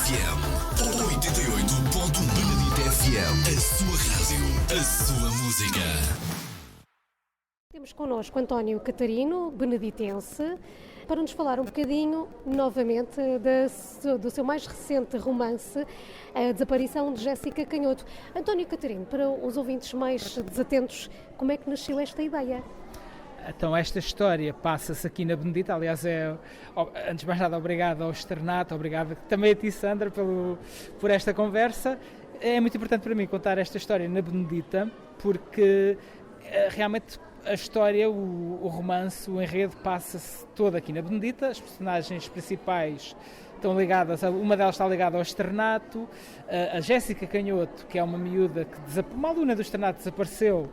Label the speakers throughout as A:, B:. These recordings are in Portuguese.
A: FM 88.1 Benedito FM, a sua rádio, a sua música.
B: Temos connosco António Catarino, beneditense, para nos falar um bocadinho, novamente, do seu mais recente romance, A Desaparição de Jéssica Canhoto. António Catarino, para os ouvintes mais desatentos, como é que nasceu esta ideia?
C: Então, esta história passa-se aqui na Benedita. Aliás, antes de mais nada, obrigado ao Externato, obrigado também a ti, Sandra, por esta conversa. É muito importante para mim contar esta história na Benedita, porque realmente a história, o romance, o enredo passa-se todo aqui na Benedita. As personagens principais estão ligadas, uma delas está ligada ao Externato. A Jéssica Canhoto, que é uma miúda, uma aluna do Externato, desapareceu,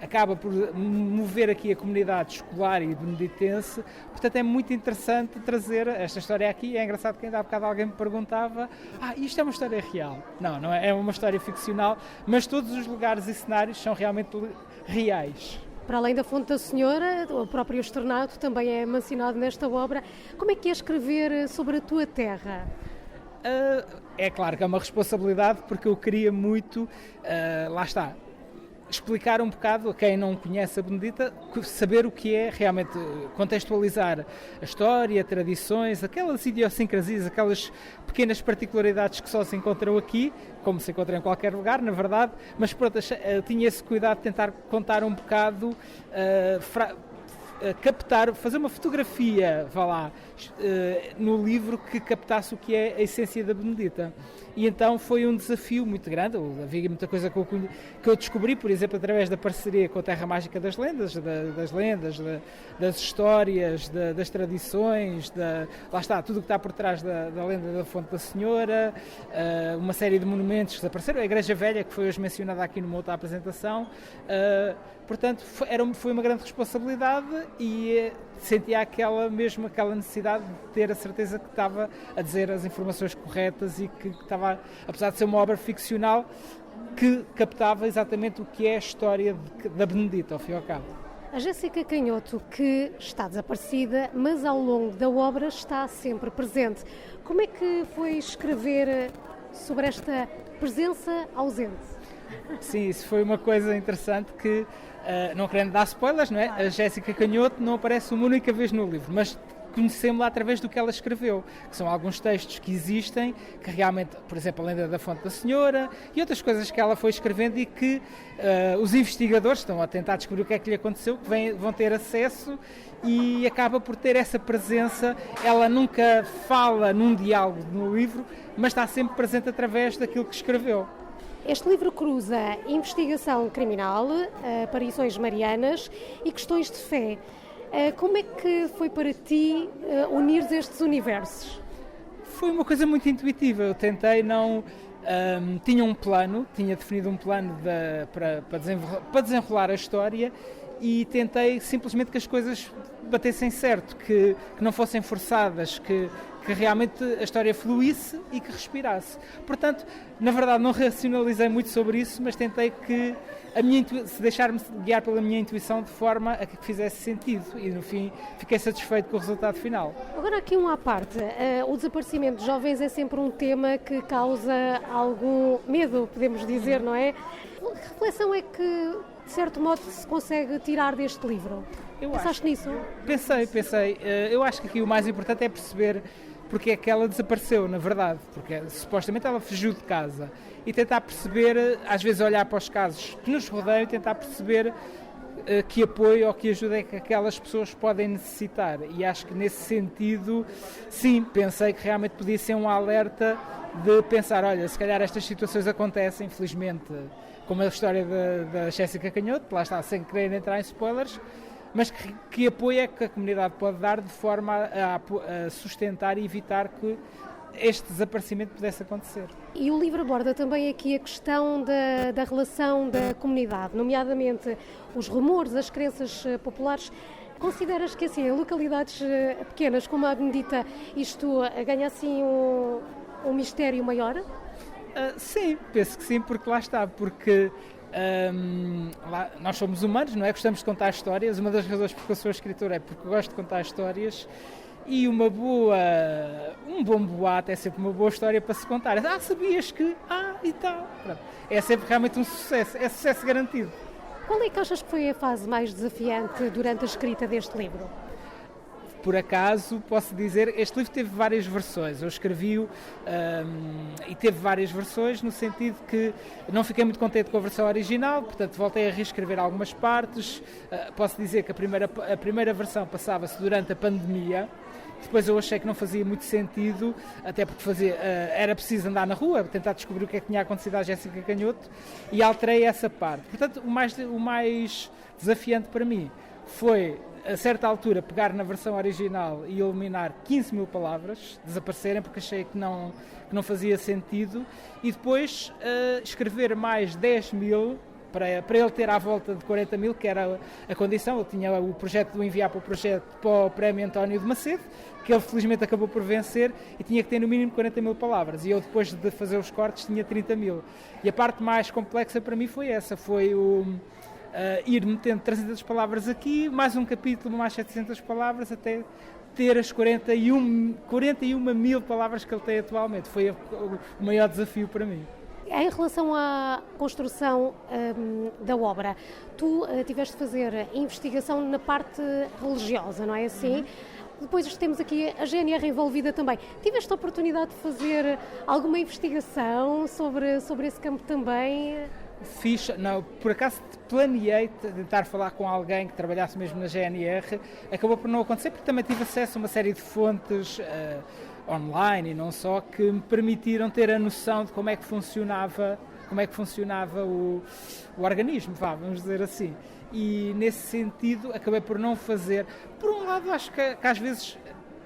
C: acaba por mover aqui a comunidade escolar e beneditense. Portanto, é muito interessante trazer esta história aqui. É engraçado que ainda há bocado alguém me perguntava: isto é uma história real? Não é uma história ficcional, mas todos os lugares e cenários são realmente reais.
B: Para além da Fonte da Senhora, o próprio Externato também é mencionado nesta obra. Como é que é escrever sobre a tua terra?
C: É claro que é uma responsabilidade, porque eu queria muito, lá está, explicar um bocado a quem não conhece a Benedita, saber o que é realmente, contextualizar a história, tradições, aquelas idiosincrasias, aquelas pequenas particularidades que só se encontram aqui, como se encontram em qualquer lugar, na verdade, mas pronto, tinha esse cuidado de tentar contar um bocado, captar, fazer uma fotografia, no livro que captasse o que é a essência da Benedita. E então foi um desafio muito grande. Havia muita coisa que eu descobri, por exemplo, através da parceria com a Terra Mágica das Lendas, das histórias, das tradições, lá está, tudo o que está por trás da lenda da Fonte da Senhora, uma série de monumentos que desapareceram, a Igreja Velha, que foi hoje mencionada aqui numa outra apresentação. Portanto, foi uma grande responsabilidade e sentia aquela necessidade de ter a certeza que estava a dizer as informações corretas e que estava, apesar de ser uma obra ficcional, que captava exatamente o que é a história da Benedita, ao fim e ao cabo.
B: A Jéssica Canhoto, que está desaparecida, mas ao longo da obra está sempre presente. Como é que foi escrever sobre esta presença ausente?
C: Sim, isso foi uma coisa interessante que, não querendo dar spoilers, não é? A Jéssica Canhoto não aparece uma única vez no livro, mas conhecemos-la através do que ela escreveu, que são alguns textos que existem, que realmente, por exemplo, a lenda da Fonte da Senhora e outras coisas que ela foi escrevendo e que os investigadores estão a tentar descobrir o que é que lhe aconteceu, que vão ter acesso, e acaba por ter essa presença. Ela nunca fala num diálogo no livro, mas está sempre presente através daquilo que escreveu.
B: Este livro cruza investigação criminal, aparições marianas e questões de fé. Como é que foi para ti unir estes universos?
C: Foi uma coisa muito intuitiva. Eu tentei tinha definido um plano para desenrolar a história e tentei simplesmente que as coisas batessem certo, que não fossem forçadas, que realmente a história fluísse e que respirasse. Portanto, na verdade, não racionalizei muito sobre isso, mas tentei que deixar-me guiar pela minha intuição de forma a que fizesse sentido, e no fim fiquei satisfeito com o resultado final.
B: Agora aqui à parte, o desaparecimento de jovens é sempre um tema que causa algum medo, podemos dizer, não é? Que reflexão é que, de certo modo, se consegue tirar deste livro? Pensaste nisso?
C: Pensei. Eu acho que aqui o mais importante é perceber porque é que ela desapareceu, na verdade, porque supostamente ela fugiu de casa, e tentar perceber, às vezes olhar para os casos que nos rodeiam e tentar perceber que apoio ou que ajuda é que aquelas pessoas podem necessitar. E acho que nesse sentido, sim, pensei que realmente podia ser um alerta de pensar, olha, se calhar estas situações acontecem, infelizmente, como a história da Jéssica Canhoto, lá está, sem querer entrar em spoilers, mas que apoio é que a comunidade pode dar de forma a sustentar e evitar que este desaparecimento pudesse acontecer.
B: E o livro aborda também aqui a questão da relação da comunidade, nomeadamente os rumores, as crenças populares. Consideras que assim, em localidades pequenas como a Benedita, isto ganha assim um mistério maior?
C: Sim, penso que sim, porque lá está, porque nós somos humanos, não é? Gostamos de contar histórias. Uma das razões porque eu sou escritor é porque gosto de contar histórias e um bom boato é sempre uma boa história para se contar. Sabias que? E tal. Pronto. É sempre realmente um sucesso, é sucesso garantido.
B: Qual é que achas que foi a fase mais desafiante durante a escrita deste livro?
C: Por acaso, posso dizer, este livro teve várias versões. Eu escrevi-o e teve várias versões, no sentido que não fiquei muito contente com a versão original, portanto voltei a reescrever algumas partes. Posso dizer que a primeira versão passava-se durante a pandemia. Depois eu achei que não fazia muito sentido, até porque era preciso andar na rua, tentar descobrir o que é que tinha acontecido à Jéssica Canhoto, e alterei essa parte. Portanto, o mais desafiante para mim foi, a certa altura, pegar na versão original e eliminar 15 mil palavras, desaparecerem, porque achei que não fazia sentido, e depois escrever mais 10 mil, para ele ter à volta de 40 mil, que era a condição. Eu tinha o projeto de enviar para o Prémio António de Macedo, que ele felizmente acabou por vencer, e tinha que ter no mínimo 40 mil palavras, e eu, depois de fazer os cortes, tinha 30 mil. E a parte mais complexa para mim foi essa, foi ir metendo 300 palavras aqui, mais um capítulo, mais 700 palavras, até ter as 41 mil palavras que ele tem atualmente. Foi o maior desafio para mim.
B: Em relação à construção da obra, tu tiveste de fazer investigação na parte religiosa, não é assim? Depois temos aqui a GNR envolvida também. Tiveste a oportunidade de fazer alguma investigação sobre esse campo também?
C: Por acaso planeei tentar falar com alguém que trabalhasse mesmo na GNR, acabou por não acontecer, porque também tive acesso a uma série de fontes online e não só, que me permitiram ter a noção de como é que funcionava o organismo, vamos dizer assim. E nesse sentido acabei por não fazer. Por um lado, acho que às vezes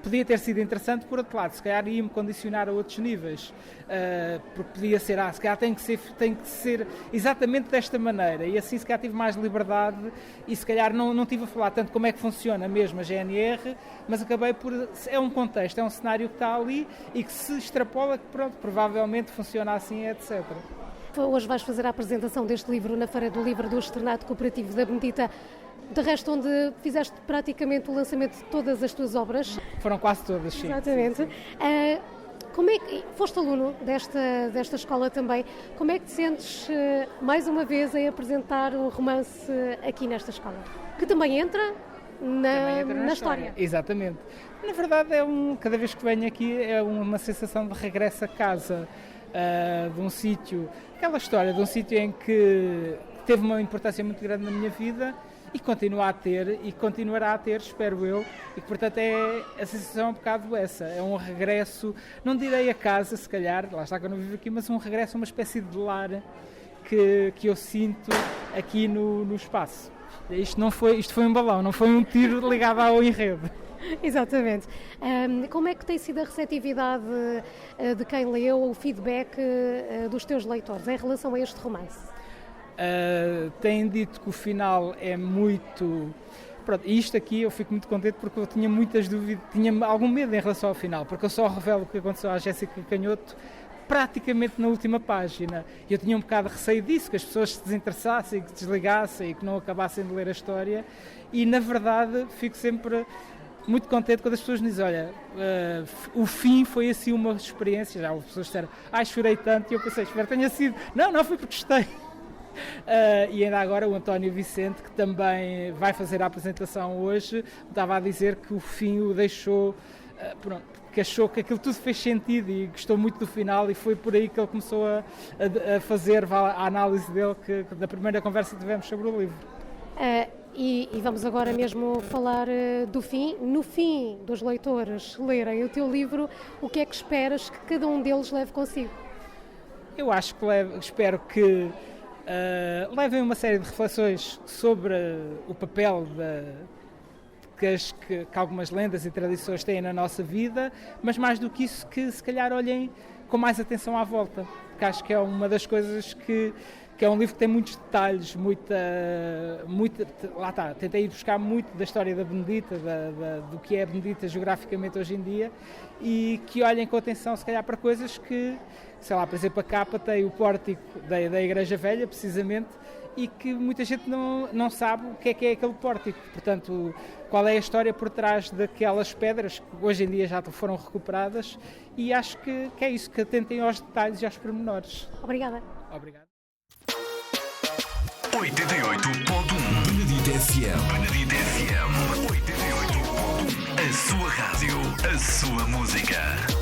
C: podia ter sido interessante, por outro lado, se calhar ia-me condicionar a outros níveis, porque podia ser, se calhar tem que ser exatamente desta maneira, e assim se calhar tive mais liberdade, e se calhar não tive a falar tanto como é que funciona mesmo a GNR, mas acabei por, é um contexto, é um cenário que está ali, e que se extrapola, que pronto, provavelmente funciona assim, etc.
B: Hoje vais fazer a apresentação deste livro na Feira do Livro do Externato Cooperativo da Benedita, de resto onde fizeste praticamente o lançamento de todas as tuas obras.
C: Foram quase todas, sim.
B: Exatamente.
C: Sim, sim.
B: Como é que foste aluno desta escola também? Como é que te sentes mais uma vez a apresentar um romance aqui nesta escola? Que também entra na história.
C: Exatamente. Na verdade, cada vez que venho aqui é uma sensação de regresso a casa, de um sítio, aquela história de um sítio em que teve uma importância muito grande na minha vida e continua a ter e continuará a ter, espero eu, e que portanto a sensação é um bocado essa, é um regresso, não direi a casa se calhar, lá está que eu não vivo aqui, mas um regresso a uma espécie de lar que eu sinto aqui no espaço. Isto foi um balão, não foi um tiro ligado ao enredo.
B: Exatamente. Como é que tem sido a receptividade de quem leu, o feedback dos teus leitores em relação a este romance?
C: Têm dito que o final é muito... Pronto, e isto aqui eu fico muito contente porque eu tinha muitas dúvidas, tinha algum medo em relação ao final, porque eu só revelo o que aconteceu à Jéssica Canhoto praticamente na última página. E eu tinha um bocado de receio disso, que as pessoas se desinteressassem, que desligassem e que não acabassem de ler a história. E na verdade fico sempre muito contente quando as pessoas me dizem, olha, o fim foi assim uma experiência. Já as pessoas disseram, chorei tanto, e eu pensei, espero que tenha sido. Não, foi porque gostei. E ainda agora o António Vicente, que também vai fazer a apresentação hoje, estava a dizer que o fim o deixou, que achou que aquilo tudo fez sentido e gostou muito do final, e foi por aí que ele começou a fazer a análise dele da primeira conversa que tivemos sobre o livro.
B: E vamos agora mesmo falar do fim. No fim dos leitores lerem o teu livro, o que é que esperas que cada um deles leve consigo?
C: Eu acho que espero que levem uma série de reflexões sobre o papel que algumas lendas e tradições têm na nossa vida, mas mais do que isso, que se calhar olhem com mais atenção à volta, porque acho que é uma das coisas que é um livro que tem muitos detalhes, lá está, tentei ir buscar muito da história da Benedita, do que é a Benedita geograficamente hoje em dia, e que olhem com atenção se calhar para coisas que, sei lá, por exemplo, a capa tem o pórtico da Igreja Velha, precisamente, e que muita gente não sabe o que é aquele pórtico. Portanto, qual é a história por trás daquelas pedras que hoje em dia já foram recuperadas, e acho que é isso, que atentem aos detalhes e aos pormenores.
B: Obrigada.
C: Obrigado.
A: 88.1 Benedito FM. Benedito FM. 88.1. A sua rádio, a sua música.